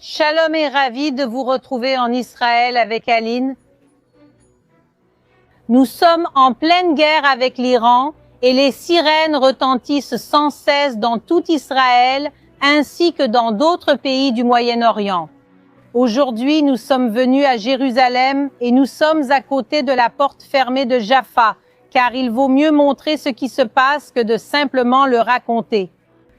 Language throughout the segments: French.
Shalom et ravi de vous retrouver en Israël avec Aline. Nous sommes en pleine guerre avec l'Iran et les sirènes retentissent sans cesse dans tout Israël ainsi que dans d'autres pays du Moyen-Orient. Aujourd'hui, nous sommes venus à Jérusalem et nous sommes à côté de la porte fermée de Jaffa, car il vaut mieux montrer ce qui se passe que de simplement le raconter.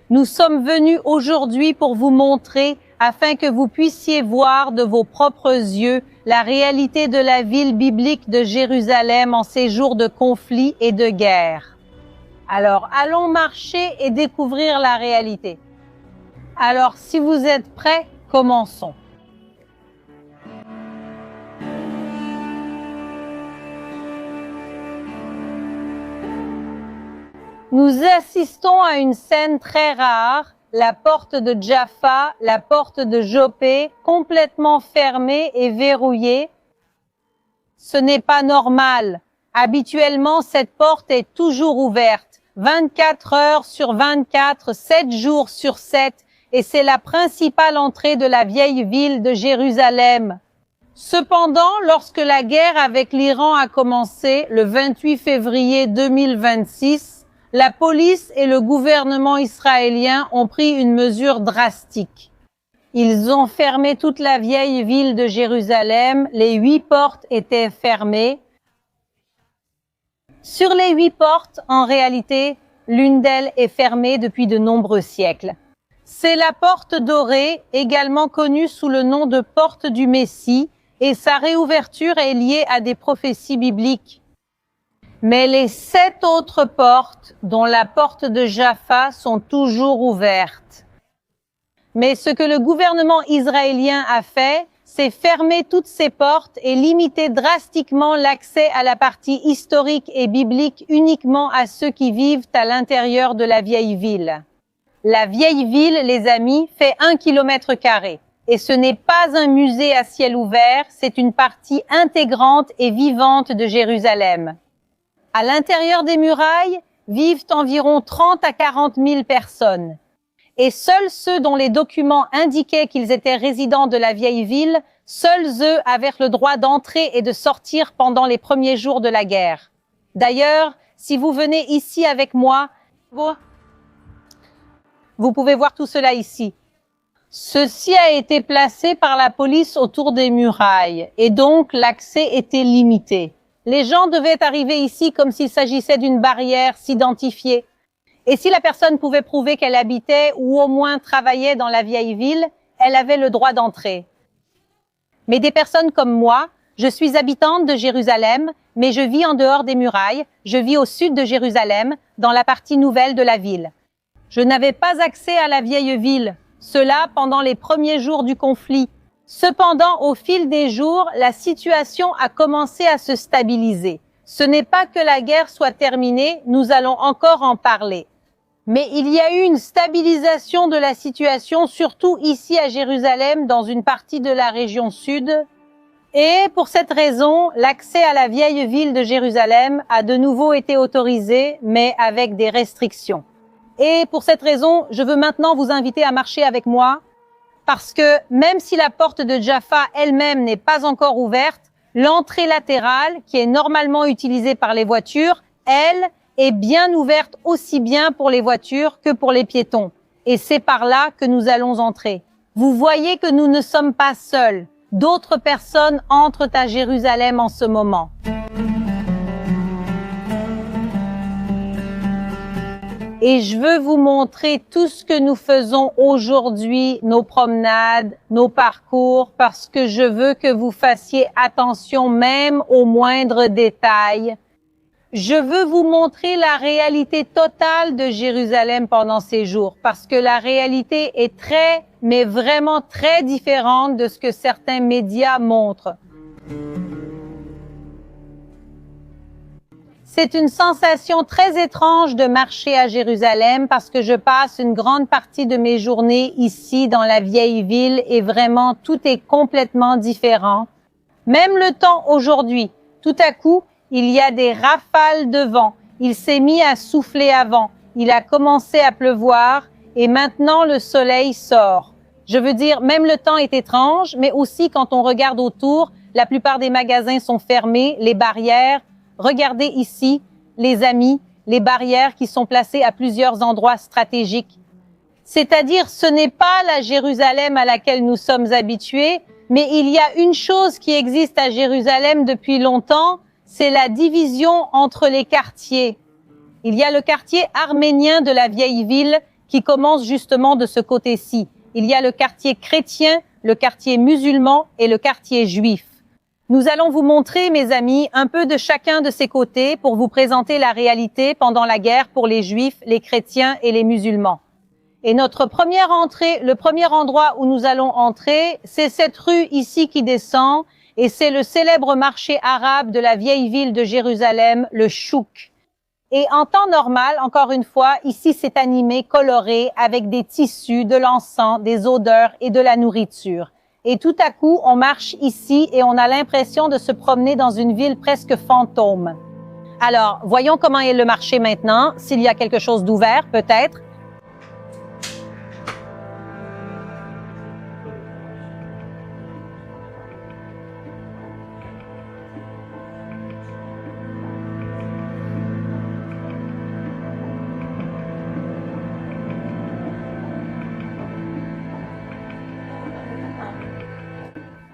Nous sommes venus aujourd'hui pour vous montrer, afin que vous puissiez voir de vos propres yeux la réalité de la ville biblique de Jérusalem en ces jours de conflit et de guerre. Alors, allons marcher et découvrir la réalité. Alors, si vous êtes prêts, commençons. Nous assistons à une scène très rare, la porte de Jaffa, la porte de Joppé, complètement fermée et verrouillée. Ce n'est pas normal. Habituellement, cette porte est toujours ouverte, 24 heures sur 24, 7 jours sur 7, et c'est la principale entrée de la vieille ville de Jérusalem. Cependant, lorsque la guerre avec l'Iran a commencé le 28 février 2026, la police et le gouvernement israélien ont pris une mesure drastique. Ils ont fermé toute la vieille ville de Jérusalem, les 8 portes étaient fermées. Sur les 8 portes, en réalité, l'une d'elles est fermée depuis de nombreux siècles. C'est la porte dorée, également connue sous le nom de porte du Messie, et sa réouverture est liée à des prophéties bibliques. Mais les 7 autres portes, dont la porte de Jaffa, sont toujours ouvertes. Mais ce que le gouvernement israélien a fait, c'est fermer toutes ces portes et limiter drastiquement l'accès à la partie historique et biblique uniquement à ceux qui vivent à l'intérieur de la vieille ville. La vieille ville, les amis, fait 1 km². Et ce n'est pas un musée à ciel ouvert, c'est une partie intégrante et vivante de Jérusalem. À l'intérieur des murailles vivent environ 30 à 40 000 personnes. Et seuls ceux dont les documents indiquaient qu'ils étaient résidents de la vieille ville, seuls eux avaient le droit d'entrer et de sortir pendant les premiers jours de la guerre. D'ailleurs, si vous venez ici avec moi, vous pouvez voir tout cela ici. Ceci a été placé par la police autour des murailles et donc l'accès était limité. Les gens devaient arriver ici comme s'il s'agissait d'une barrière, s'identifier. Et si la personne pouvait prouver qu'elle habitait ou au moins travaillait dans la vieille ville, elle avait le droit d'entrer. Mais des personnes comme moi, je suis habitante de Jérusalem, mais je vis en dehors des murailles, je vis au sud de Jérusalem, dans la partie nouvelle de la ville. Je n'avais pas accès à la vieille ville, cela pendant les premiers jours du conflit. Cependant, au fil des jours, la situation a commencé à se stabiliser. Ce n'est pas que la guerre soit terminée, nous allons encore en parler. Mais il y a eu une stabilisation de la situation, surtout ici à Jérusalem, dans une partie de la région sud. Et pour cette raison, l'accès à la vieille ville de Jérusalem a de nouveau été autorisé, mais avec des restrictions. Et pour cette raison, je veux maintenant vous inviter à marcher avec moi, parce que même si la porte de Jaffa elle-même n'est pas encore ouverte, l'entrée latérale, qui est normalement utilisée par les voitures, elle, est bien ouverte aussi bien pour les voitures que pour les piétons. Et c'est par là que nous allons entrer. Vous voyez que nous ne sommes pas seuls. D'autres personnes entrent à Jérusalem en ce moment. Et je veux vous montrer tout ce que nous faisons aujourd'hui, nos promenades, nos parcours, parce que je veux que vous fassiez attention même aux moindres détails. Je veux vous montrer la réalité totale de Jérusalem pendant ces jours, parce que la réalité est très, mais vraiment très différente de ce que certains médias montrent. C'est une sensation très étrange de marcher à Jérusalem parce que je passe une grande partie de mes journées ici dans la vieille ville et vraiment tout est complètement différent. Même le temps aujourd'hui, tout à coup, il y a des rafales de vent. Il s'est mis à souffler avant. Il a commencé à pleuvoir et maintenant le soleil sort. Je veux dire, même le temps est étrange, mais aussi quand on regarde autour, la plupart des magasins sont fermés, les barrières. Regardez ici, les amis, les barrières qui sont placées à plusieurs endroits stratégiques. C'est-à-dire, ce n'est pas la Jérusalem à laquelle nous sommes habitués, mais il y a une chose qui existe à Jérusalem depuis longtemps, c'est la division entre les quartiers. Il y a le quartier arménien de la vieille ville qui commence justement de ce côté-ci. Il y a le quartier chrétien, le quartier musulman et le quartier juif. Nous allons vous montrer, mes amis, un peu de chacun de ces côtés pour vous présenter la réalité pendant la guerre pour les juifs, les chrétiens et les musulmans. Et notre première entrée, le premier endroit où nous allons entrer, c'est cette rue ici qui descend et c'est le célèbre marché arabe de la vieille ville de Jérusalem, le chouk. Et en temps normal, encore une fois, ici c'est animé, coloré, avec des tissus, de l'encens, des odeurs et de la nourriture. Et tout à coup, on marche ici et on a l'impression de se promener dans une ville presque fantôme. Alors, voyons comment est le marché maintenant, s'il y a quelque chose d'ouvert, peut-être.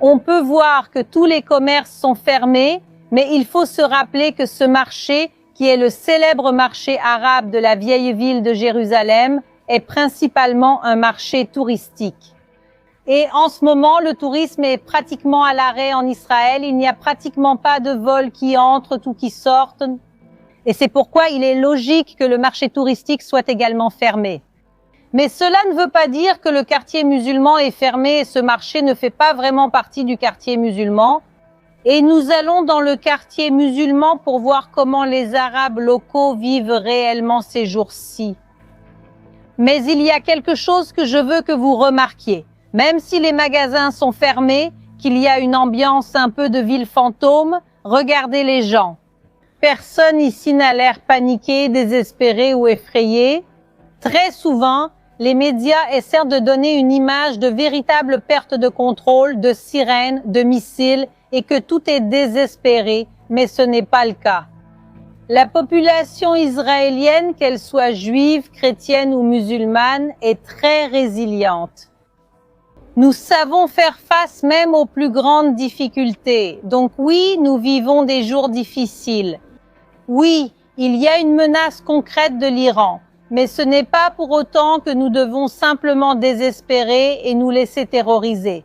On peut voir que tous les commerces sont fermés, mais il faut se rappeler que ce marché, qui est le célèbre marché arabe de la vieille ville de Jérusalem, est principalement un marché touristique. Et en ce moment, le tourisme est pratiquement à l'arrêt en Israël. Il n'y a pratiquement pas de vols qui entrent ou qui sortent. Et c'est pourquoi il est logique que le marché touristique soit également fermé. Mais cela ne veut pas dire que le quartier musulman est fermé et ce marché ne fait pas vraiment partie du quartier musulman. Et nous allons dans le quartier musulman pour voir comment les Arabes locaux vivent réellement ces jours-ci. Mais il y a quelque chose que je veux que vous remarquiez. Même si les magasins sont fermés, qu'il y a une ambiance un peu de ville fantôme, regardez les gens. Personne ici n'a l'air paniqué, désespéré ou effrayé. Très souvent, les médias essaient de donner une image de véritable perte de contrôle, de sirènes, de missiles et que tout est désespéré, mais ce n'est pas le cas. La population israélienne, qu'elle soit juive, chrétienne ou musulmane, est très résiliente. Nous savons faire face même aux plus grandes difficultés. Donc oui, nous vivons des jours difficiles. Oui, il y a une menace concrète de l'Iran. Mais ce n'est pas pour autant que nous devons simplement désespérer et nous laisser terroriser.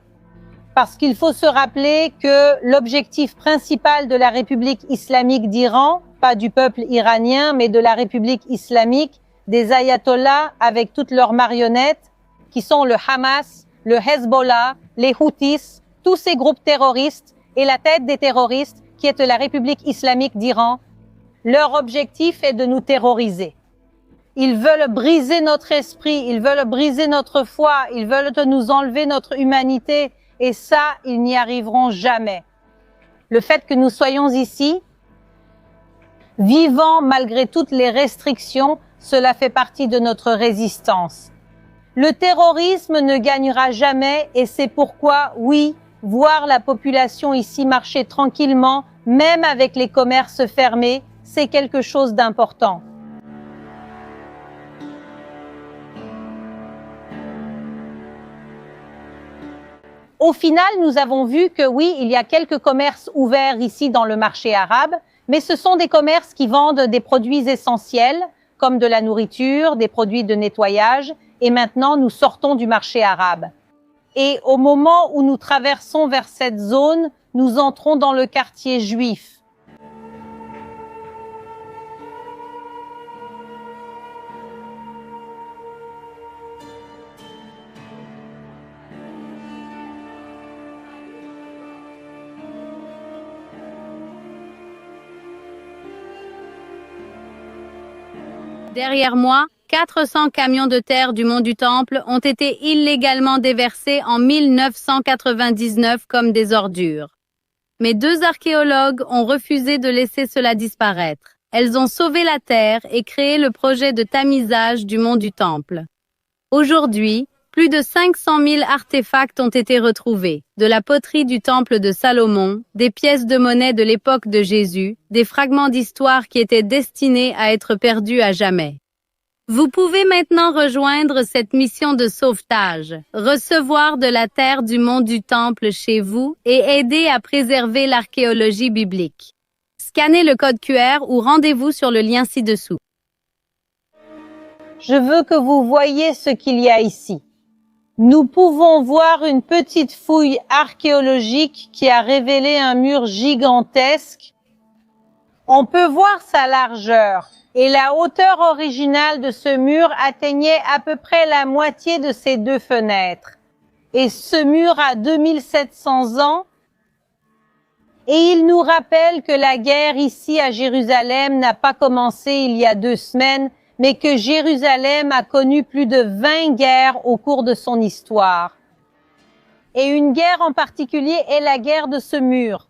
Parce qu'il faut se rappeler que l'objectif principal de la République islamique d'Iran, pas du peuple iranien, mais de la République islamique, des ayatollahs avec toutes leurs marionnettes, qui sont le Hamas, le Hezbollah, les Houthis, tous ces groupes terroristes, et la tête des terroristes, qui est la République islamique d'Iran, leur objectif est de nous terroriser. Ils veulent briser notre esprit, ils veulent briser notre foi, ils veulent nous enlever notre humanité et ça, ils n'y arriveront jamais. Le fait que nous soyons ici, vivant malgré toutes les restrictions, cela fait partie de notre résistance. Le terrorisme ne gagnera jamais et c'est pourquoi, oui, voir la population ici marcher tranquillement, même avec les commerces fermés, c'est quelque chose d'important. Au final, nous avons vu que oui, il y a quelques commerces ouverts ici dans le marché arabe, mais ce sont des commerces qui vendent des produits essentiels, comme de la nourriture, des produits de nettoyage, et maintenant nous sortons du marché arabe. Et au moment où nous traversons vers cette zone, nous entrons dans le quartier juif. Derrière moi, 400 camions de terre du Mont du Temple ont été illégalement déversés en 1999 comme des ordures. Mais 2 archéologues ont refusé de laisser cela disparaître. Elles ont sauvé la terre et créé le projet de tamisage du Mont du Temple. Aujourd'hui, Plus de 500 000 artefacts ont été retrouvés, de la poterie du temple de Salomon, des pièces de monnaie de l'époque de Jésus, des fragments d'histoire qui étaient destinés à être perdus à jamais. Vous pouvez maintenant rejoindre cette mission de sauvetage, recevoir de la terre du mont du Temple chez vous et aider à préserver l'archéologie biblique. Scannez le code QR ou rendez-vous sur le lien ci-dessous. Je veux que vous voyiez ce qu'il y a ici. Nous pouvons voir une petite fouille archéologique qui a révélé un mur gigantesque. On peut voir sa largeur et la hauteur originale de ce mur atteignait à peu près la moitié de ces deux fenêtres. Et ce mur a 2700 ans. Et il nous rappelle que la guerre ici à Jérusalem n'a pas commencé il y a 2 semaines, mais que Jérusalem a connu plus de 20 guerres au cours de son histoire. Et une guerre en particulier est la guerre de ce mur.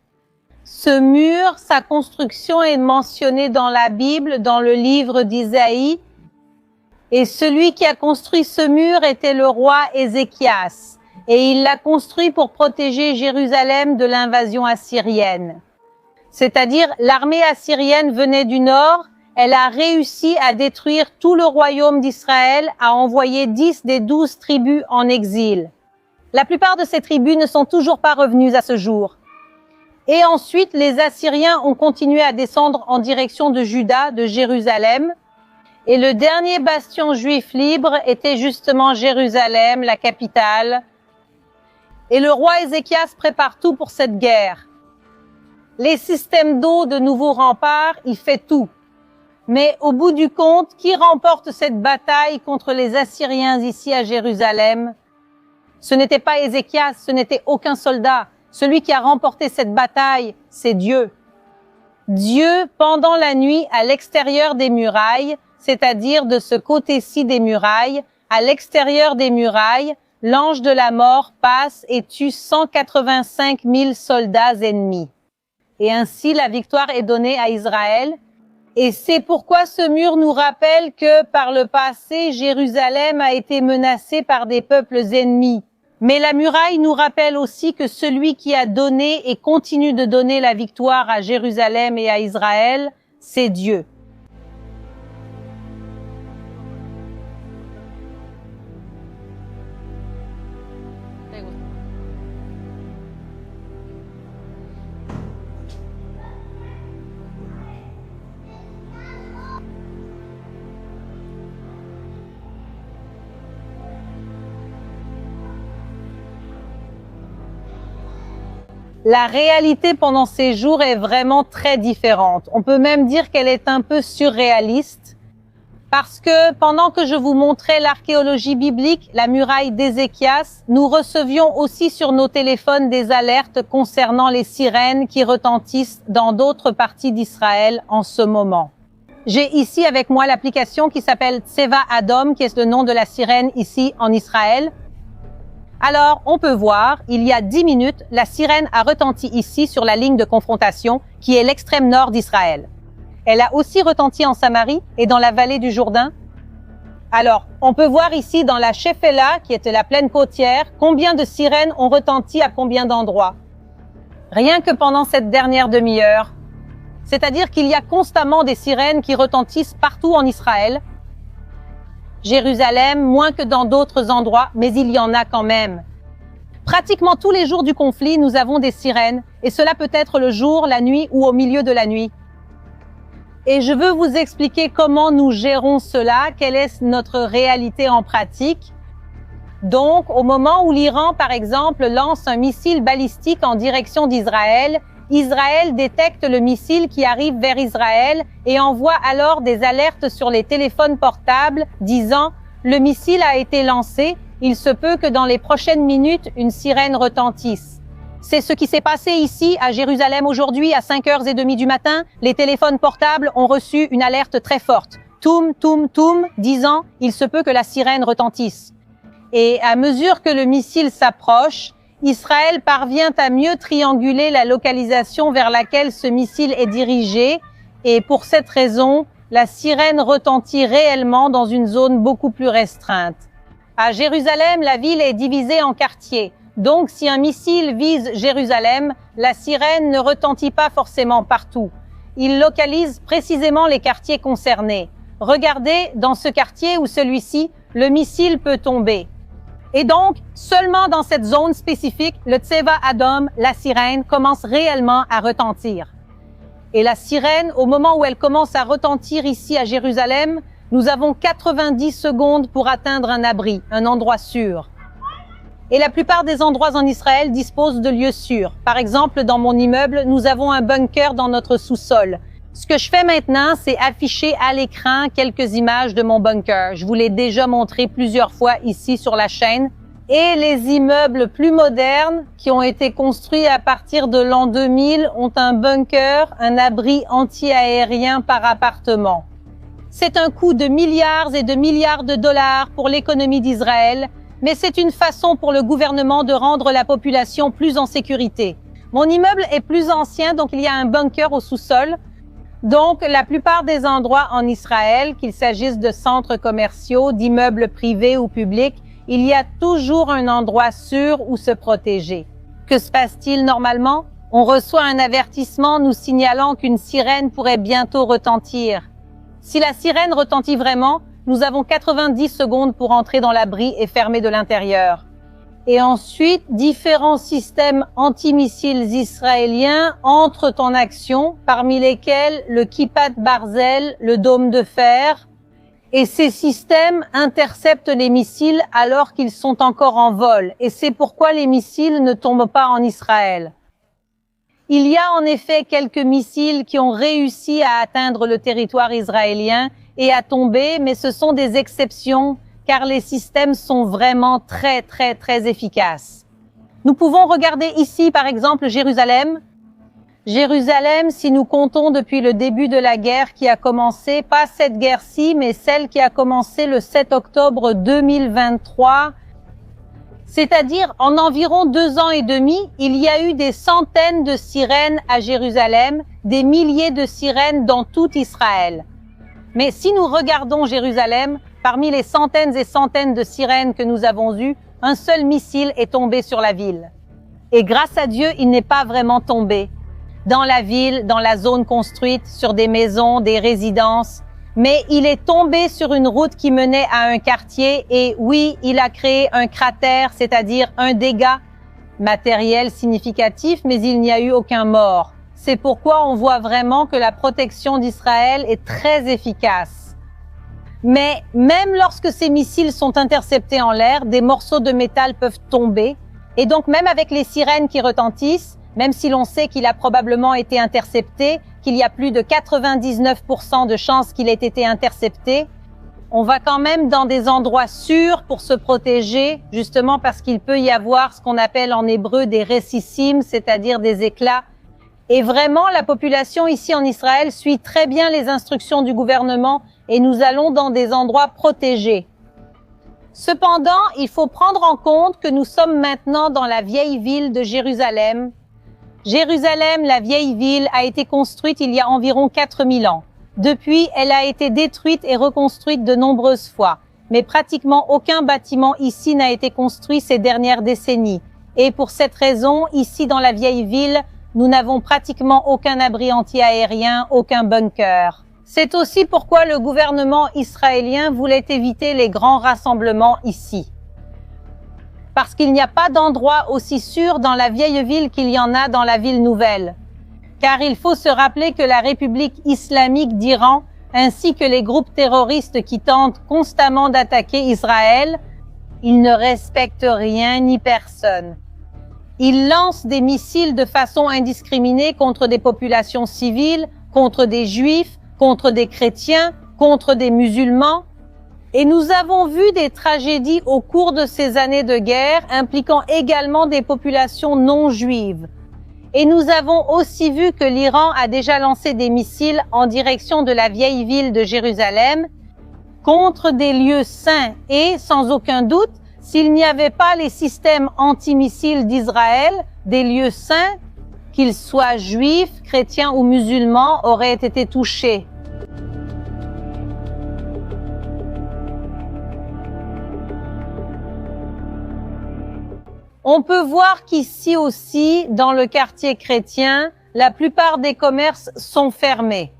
Ce mur, sa construction est mentionnée dans la Bible, dans le livre d'Isaïe. Et celui qui a construit ce mur était le roi Ézéchias. Et il l'a construit pour protéger Jérusalem de l'invasion assyrienne. C'est-à-dire, l'armée assyrienne venait du nord. Elle a réussi à détruire tout le royaume d'Israël, à envoyer 10 des 12 tribus en exil. La plupart de ces tribus ne sont toujours pas revenues à ce jour. Et ensuite, les Assyriens ont continué à descendre en direction de Juda, de Jérusalem. Et le dernier bastion juif libre était justement Jérusalem, la capitale. Et le roi Ézéchias prépare tout pour cette guerre. Les systèmes d'eau, de nouveaux remparts, il fait tout. Mais au bout du compte, qui remporte cette bataille contre les Assyriens ici à Jérusalem? Ce n'était pas Ézéchias, ce n'était aucun soldat. Celui qui a remporté cette bataille, c'est Dieu. Dieu, pendant la nuit, à l'extérieur des murailles, c'est-à-dire de ce côté-ci des murailles, à l'extérieur des murailles, l'ange de la mort passe et tue 185 000 soldats ennemis. Et ainsi, la victoire est donnée à Israël. Et c'est pourquoi ce mur nous rappelle que par le passé, Jérusalem a été menacée par des peuples ennemis. Mais la muraille nous rappelle aussi que celui qui a donné et continue de donner la victoire à Jérusalem et à Israël, c'est Dieu. La réalité pendant ces jours est vraiment très différente. On peut même dire qu'elle est un peu surréaliste parce que pendant que je vous montrais l'archéologie biblique, la muraille d'Ézéchias, nous recevions aussi sur nos téléphones des alertes concernant les sirènes qui retentissent dans d'autres parties d'Israël en ce moment. J'ai ici avec moi l'application qui s'appelle Tseva Adom, qui est le nom de la sirène ici en Israël. Alors, on peut voir, il y a 10 minutes, la sirène a retenti ici sur la ligne de confrontation, qui est l'extrême nord d'Israël. Elle a aussi retenti en Samarie et dans la vallée du Jourdain. Alors, on peut voir ici dans la Shephéla, qui était la plaine côtière, combien de sirènes ont retenti à combien d'endroits. Rien que pendant cette dernière demi-heure. C'est-à-dire qu'il y a constamment des sirènes qui retentissent partout en Israël. Jérusalem, moins que dans d'autres endroits, mais il y en a quand même. Pratiquement tous les jours du conflit, nous avons des sirènes, et cela peut être le jour, la nuit ou au milieu de la nuit. Et je veux vous expliquer comment nous gérons cela, quelle est notre réalité en pratique. Donc, au moment où l'Iran, par exemple, lance un missile balistique en direction d'Israël, Israël détecte le missile qui arrive vers Israël et envoie alors des alertes sur les téléphones portables disant « Le missile a été lancé, il se peut que dans les prochaines minutes, une sirène retentisse ». C'est ce qui s'est passé ici à Jérusalem aujourd'hui à 5h30 du matin. Les téléphones portables ont reçu une alerte très forte. Toum, toum, toum, disant « Il se peut que la sirène retentisse ». Et à mesure que le missile s'approche, Israël parvient à mieux trianguler la localisation vers laquelle ce missile est dirigé et pour cette raison, la sirène retentit réellement dans une zone beaucoup plus restreinte. À Jérusalem, la ville est divisée en quartiers. Donc, si un missile vise Jérusalem, la sirène ne retentit pas forcément partout. Il localise précisément les quartiers concernés. Regardez, dans ce quartier ou celui-ci, le missile peut tomber. Et donc, seulement dans cette zone spécifique, le Tseva Adom, la sirène, commence réellement à retentir. Et la sirène, au moment où elle commence à retentir ici à Jérusalem, nous avons 90 secondes pour atteindre un abri, un endroit sûr. Et la plupart des endroits en Israël disposent de lieux sûrs. Par exemple, dans mon immeuble, nous avons un bunker dans notre sous-sol. Ce que je fais maintenant, c'est afficher à l'écran quelques images de mon bunker. Je vous l'ai déjà montré plusieurs fois ici sur la chaîne. Et les immeubles plus modernes, qui ont été construits à partir de l'an 2000, ont un bunker, un abri anti-aérien par appartement. C'est un coût de milliards et de milliards de dollars pour l'économie d'Israël, mais c'est une façon pour le gouvernement de rendre la population plus en sécurité. Mon immeuble est plus ancien, donc il y a un bunker au sous-sol. Donc, la plupart des endroits en Israël, qu'il s'agisse de centres commerciaux, d'immeubles privés ou publics, il y a toujours un endroit sûr où se protéger. Que se passe-t-il normalement? On reçoit un avertissement nous signalant qu'une sirène pourrait bientôt retentir. Si la sirène retentit vraiment, nous avons 90 secondes pour entrer dans l'abri et fermer de l'intérieur. Et ensuite, différents systèmes antimissiles israéliens entrent en action, parmi lesquels le Kippat Barzel, le dôme de fer. Et ces systèmes interceptent les missiles alors qu'ils sont encore en vol. Et c'est pourquoi les missiles ne tombent pas en Israël. Il y a en effet quelques missiles qui ont réussi à atteindre le territoire israélien et à tomber, mais ce sont des exceptions, car les systèmes sont vraiment très efficaces. Nous pouvons regarder ici, par exemple, Jérusalem. Jérusalem, si nous comptons depuis le début de la guerre qui a commencé, pas cette guerre-ci, mais celle qui a commencé le 7 octobre 2023, c'est-à-dire en environ 2 ans et demi, il y a eu des centaines de sirènes à Jérusalem, des milliers de sirènes dans tout Israël. Mais si nous regardons Jérusalem, parmi les centaines et centaines de sirènes que nous avons eues, un seul missile est tombé sur la ville. Et grâce à Dieu, il n'est pas vraiment tombé. Dans la ville, dans la zone construite, sur des maisons, des résidences. Mais il est tombé sur une route qui menait à un quartier et oui, il a créé un cratère, c'est-à-dire un dégât matériel significatif, mais il n'y a eu aucun mort. C'est pourquoi on voit vraiment que la protection d'Israël est très efficace. Mais même lorsque ces missiles sont interceptés en l'air, des morceaux de métal peuvent tomber. Et donc même avec les sirènes qui retentissent, même si l'on sait qu'il a probablement été intercepté, qu'il y a plus de 99% de chances qu'il ait été intercepté, on va quand même dans des endroits sûrs pour se protéger, justement parce qu'il peut y avoir ce qu'on appelle en hébreu des récissimes, c'est-à-dire des éclats. Et vraiment, la population ici en Israël suit très bien les instructions du gouvernement et nous allons dans des endroits protégés. Cependant, il faut prendre en compte que nous sommes maintenant dans la vieille ville de Jérusalem. Jérusalem, la vieille ville, a été construite il y a environ 4000 ans. Depuis, elle a été détruite et reconstruite de nombreuses fois. Mais pratiquement aucun bâtiment ici n'a été construit ces dernières décennies. Et pour cette raison, ici dans la vieille ville, nous n'avons pratiquement aucun abri anti-aérien, aucun bunker. C'est aussi pourquoi le gouvernement israélien voulait éviter les grands rassemblements ici. Parce qu'il n'y a pas d'endroit aussi sûr dans la vieille ville qu'il y en a dans la ville nouvelle. Car il faut se rappeler que la République islamique d'Iran, ainsi que les groupes terroristes qui tentent constamment d'attaquer Israël, ils ne respectent rien ni personne. Ils lancent des missiles de façon indiscriminée contre des populations civiles, contre des juifs, contre des chrétiens, contre des musulmans. Et nous avons vu des tragédies au cours de ces années de guerre impliquant également des populations non juives. Et nous avons aussi vu que l'Iran a déjà lancé des missiles en direction de la vieille ville de Jérusalem contre des lieux saints. Et sans aucun doute, s'il n'y avait pas les systèmes antimissiles d'Israël, des lieux saints, qu'ils soient juifs, chrétiens ou musulmans, auraient été touchés. On peut voir qu'ici aussi, dans le quartier chrétien, la plupart des commerces sont fermés.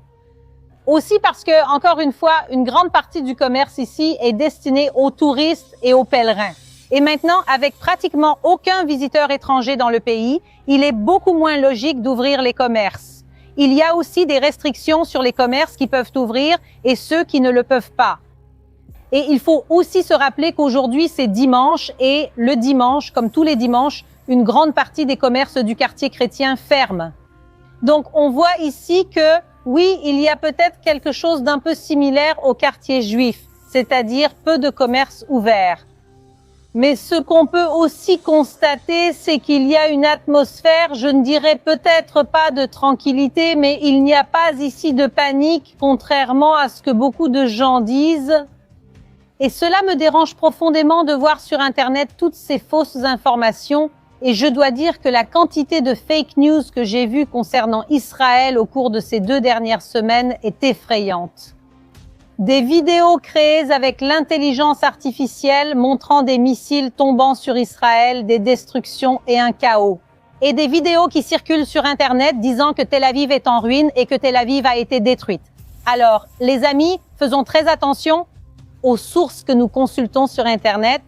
Aussi parce que, encore une fois, une grande partie du commerce ici est destinée aux touristes et aux pèlerins. Et maintenant, avec pratiquement aucun visiteur étranger dans le pays, il est beaucoup moins logique d'ouvrir les commerces. Il y a aussi des restrictions sur les commerces qui peuvent ouvrir et ceux qui ne le peuvent pas. Et il faut aussi se rappeler qu'aujourd'hui, c'est dimanche et le dimanche, comme tous les dimanches, une grande partie des commerces du quartier chrétien ferment. Donc, on voit ici que, oui, il y a peut-être quelque chose d'un peu similaire au quartier juif, c'est-à-dire peu de commerces ouverts. Mais ce qu'on peut aussi constater, c'est qu'il y a une atmosphère, je ne dirais peut-être pas de tranquillité, mais il n'y a pas ici de panique, contrairement à ce que beaucoup de gens disent. Et cela me dérange profondément de voir sur Internet toutes ces fausses informations, et je dois dire que la quantité de fake news que j'ai vues concernant Israël au cours de ces 2 dernières semaines est effrayante. Des vidéos créées avec l'intelligence artificielle montrant des missiles tombant sur Israël, des destructions et un chaos. Et des vidéos qui circulent sur Internet disant que Tel Aviv est en ruine et que Tel Aviv a été détruite. Alors, les amis, faisons très attention aux sources que nous consultons sur Internet.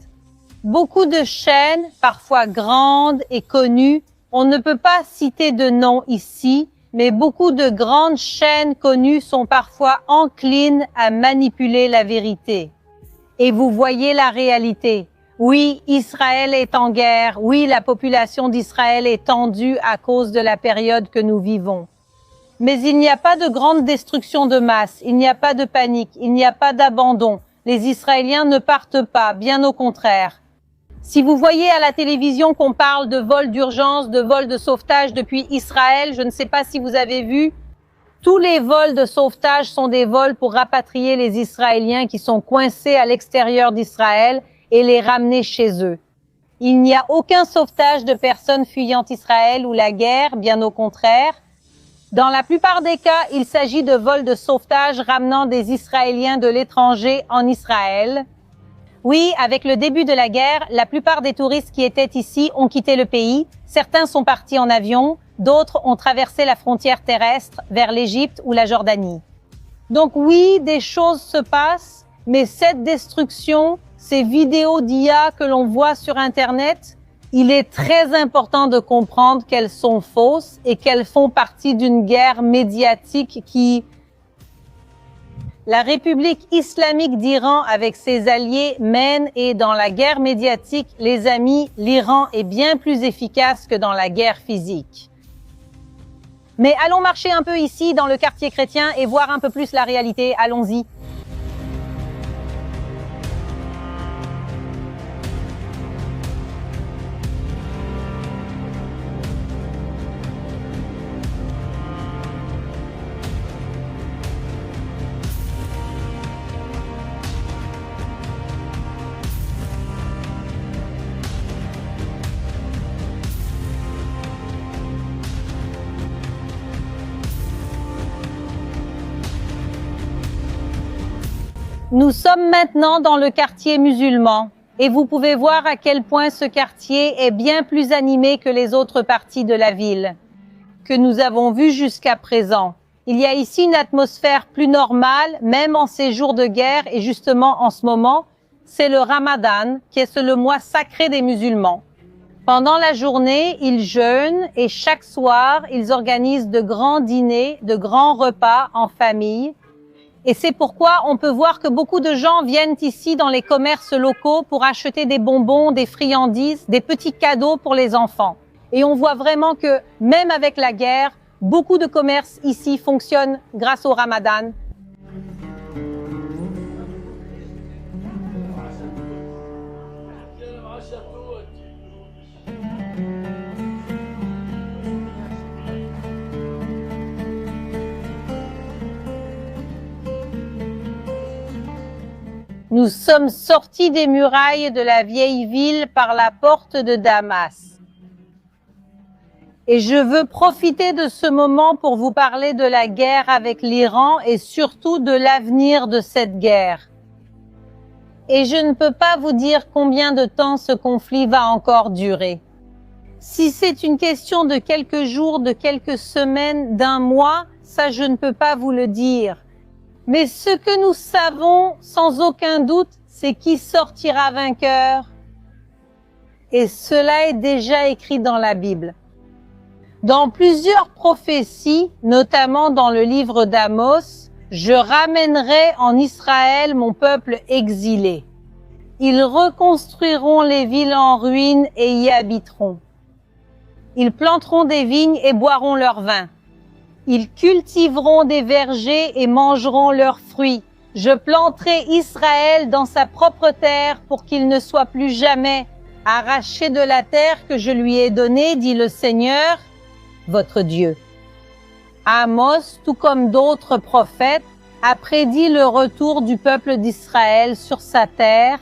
Beaucoup de chaînes, parfois grandes et connues, on ne peut pas citer de nom ici, mais beaucoup de grandes chaînes connues sont parfois enclines à manipuler la vérité. Et vous voyez la réalité. Oui, Israël est en guerre. Oui, la population d'Israël est tendue à cause de la période que nous vivons. Mais il n'y a pas de grande destruction de masse, il n'y a pas de panique, il n'y a pas d'abandon. Les Israéliens ne partent pas, bien au contraire. Si vous voyez à la télévision qu'on parle de vols d'urgence, de vols de sauvetage depuis Israël, je ne sais pas si vous avez vu, tous les vols de sauvetage sont des vols pour rapatrier les Israéliens qui sont coincés à l'extérieur d'Israël et les ramener chez eux. Il n'y a aucun sauvetage de personnes fuyant Israël ou la guerre, bien au contraire. Dans la plupart des cas, il s'agit de vols de sauvetage ramenant des Israéliens de l'étranger en Israël. Oui, avec le début de la guerre, la plupart des touristes qui étaient ici ont quitté le pays. Certains sont partis en avion, d'autres ont traversé la frontière terrestre vers l'Égypte ou la Jordanie. Donc oui, des choses se passent, mais cette destruction, ces vidéos d'IA que l'on voit sur Internet, il est très important de comprendre qu'elles sont fausses et qu'elles font partie d'une guerre médiatique qui... La République islamique d'Iran avec ses alliés mène, et dans la guerre médiatique, les amis, l'Iran est bien plus efficace que dans la guerre physique. Mais allons marcher un peu ici dans le quartier chrétien et voir un peu plus la réalité. Allons-y. Nous sommes maintenant dans le quartier musulman et vous pouvez voir à quel point ce quartier est bien plus animé que les autres parties de la ville que nous avons vues jusqu'à présent. Il y a ici une atmosphère plus normale, même en ces jours de guerre, et justement en ce moment, c'est le Ramadan, qui est le mois sacré des musulmans. Pendant la journée, ils jeûnent et chaque soir, ils organisent de grands dîners, de grands repas en famille. Et c'est pourquoi on peut voir que beaucoup de gens viennent ici dans les commerces locaux pour acheter des bonbons, des friandises, des petits cadeaux pour les enfants. Et on voit vraiment que même avec la guerre, beaucoup de commerces ici fonctionnent grâce au Ramadan. Nous sommes sortis des murailles de la vieille ville par la porte de Damas. Et je veux profiter de ce moment pour vous parler de la guerre avec l'Iran et surtout de l'avenir de cette guerre. Et je ne peux pas vous dire combien de temps ce conflit va encore durer. Si c'est une question de quelques jours, de quelques semaines, d'un mois, ça je ne peux pas vous le dire. Mais ce que nous savons sans aucun doute, c'est qui sortira vainqueur. Et cela est déjà écrit dans la Bible. Dans plusieurs prophéties, notamment dans le livre d'Amos, je ramènerai en Israël mon peuple exilé. Ils reconstruiront les villes en ruine et y habiteront. Ils planteront des vignes et boiront leur vin. Ils cultiveront des vergers et mangeront leurs fruits. Je planterai Israël dans sa propre terre pour qu'il ne soit plus jamais arraché de la terre que je lui ai donnée, dit le Seigneur, votre Dieu. Amos, tout comme d'autres prophètes, a prédit le retour du peuple d'Israël sur sa terre.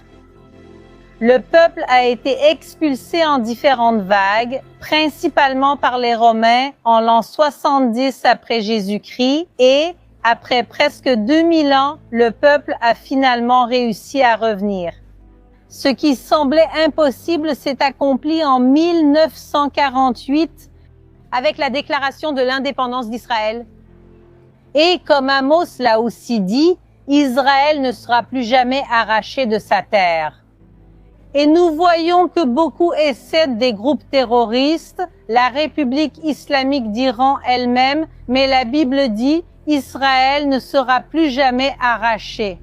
Le peuple a été expulsé en différentes vagues, principalement par les Romains en l'an 70 après Jésus-Christ et, après presque 2000 ans, le peuple a finalement réussi à revenir. Ce qui semblait impossible s'est accompli en 1948 avec la déclaration de l'indépendance d'Israël. Et comme Amos l'a aussi dit, Israël ne sera plus jamais arraché de sa terre. Et nous voyons que beaucoup essaient des groupes terroristes, la République islamique d'Iran elle-même, mais la Bible dit Israël ne sera plus jamais arraché.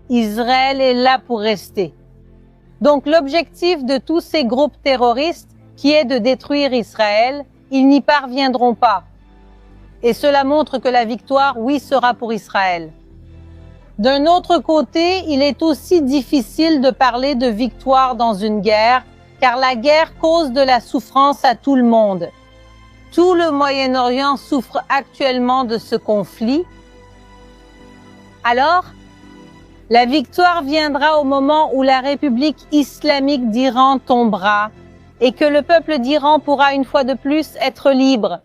Israël est là pour rester. Donc l'objectif de tous ces groupes terroristes, qui est de détruire Israël, ils n'y parviendront pas. Et cela montre que la victoire, oui, sera pour Israël. D'un autre côté, il est aussi difficile de parler de victoire dans une guerre, car la guerre cause de la souffrance à tout le monde. Tout le Moyen-Orient souffre actuellement de ce conflit. Alors, la victoire viendra au moment où la République islamique d'Iran tombera et que le peuple d'Iran pourra une fois de plus être libre.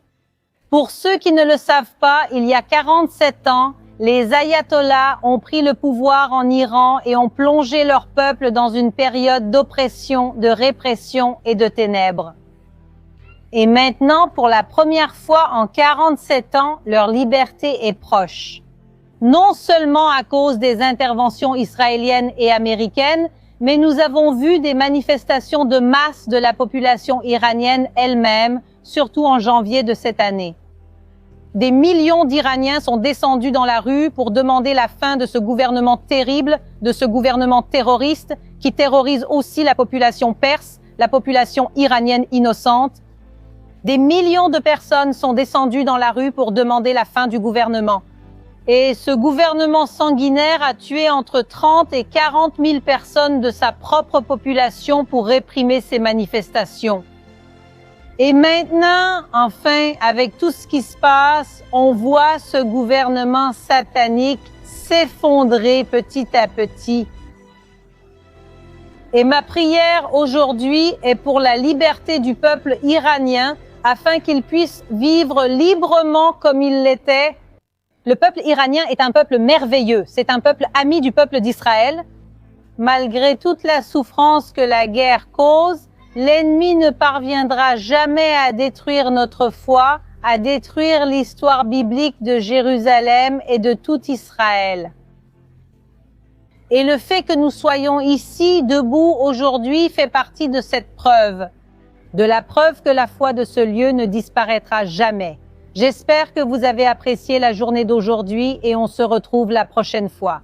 Pour ceux qui ne le savent pas, il y a 47 ans, les ayatollahs ont pris le pouvoir en Iran et ont plongé leur peuple dans une période d'oppression, de répression et de ténèbres. Et maintenant, pour la première fois en 47 ans, leur liberté est proche. Non seulement à cause des interventions israéliennes et américaines, mais nous avons vu des manifestations de masse de la population iranienne elle-même, surtout en janvier de cette année. Des millions d'Iraniens sont descendus dans la rue pour demander la fin de ce gouvernement terrible, de ce gouvernement terroriste qui terrorise aussi la population perse, la population iranienne innocente. Des millions de personnes sont descendues dans la rue pour demander la fin du gouvernement. Et ce gouvernement sanguinaire a tué entre 30 et 40 000 personnes de sa propre population pour réprimer ces manifestations. Et maintenant, enfin, avec tout ce qui se passe, on voit ce gouvernement satanique s'effondrer petit à petit. Et ma prière aujourd'hui est pour la liberté du peuple iranien afin qu'il puisse vivre librement comme il l'était. Le peuple iranien est un peuple merveilleux, c'est un peuple ami du peuple d'Israël. Malgré toute la souffrance que la guerre cause, l'ennemi ne parviendra jamais à détruire notre foi, à détruire l'histoire biblique de Jérusalem et de tout Israël. Et le fait que nous soyons ici, debout, aujourd'hui, fait partie de cette preuve, de la preuve que la foi de ce lieu ne disparaîtra jamais. J'espère que vous avez apprécié la journée d'aujourd'hui et on se retrouve la prochaine fois.